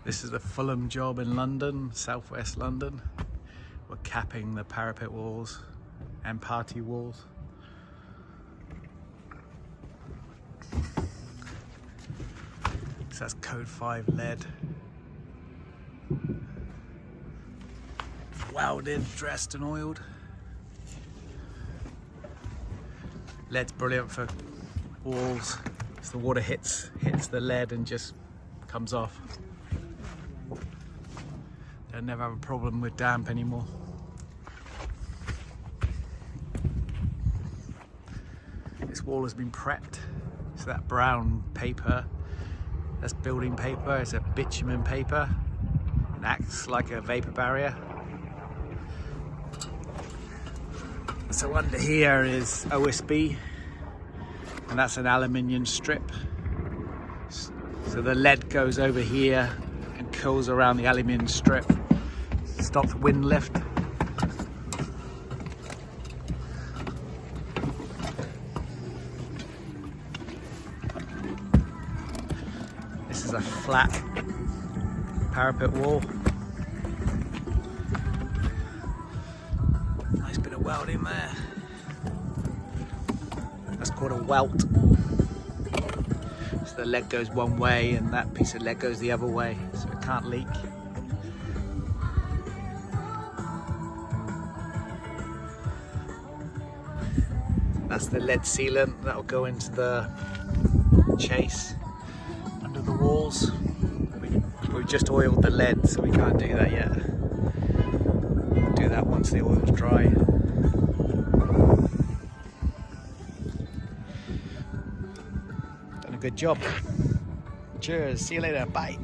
This is the Fulham job in London, southwest London. We're capping the parapet walls and party walls. So that's code 5 lead. Welded, dressed and oiled. Lead's brilliant for walls. So the water hits the lead and just comes off. They'll never have a problem with damp anymore. This wall has been prepped. So that brown paper, that's building paper. It's a bitumen paper. It acts like a vapor barrier. So under here is OSB, and that's an aluminium strip. So the lead goes over here and curls around the aluminium strip, stops wind lift. This is a flat parapet wall. Nice bit of welding there. That's called a welt. So the lead goes one way and that piece of lead goes the other way, so it can't leak. That's the lead sealant that'll go into the chase under the walls. We've just oiled the lead, so we can't do that yet. We'll do that once the oil's dry. Done a good job. Cheers, see you later, bye.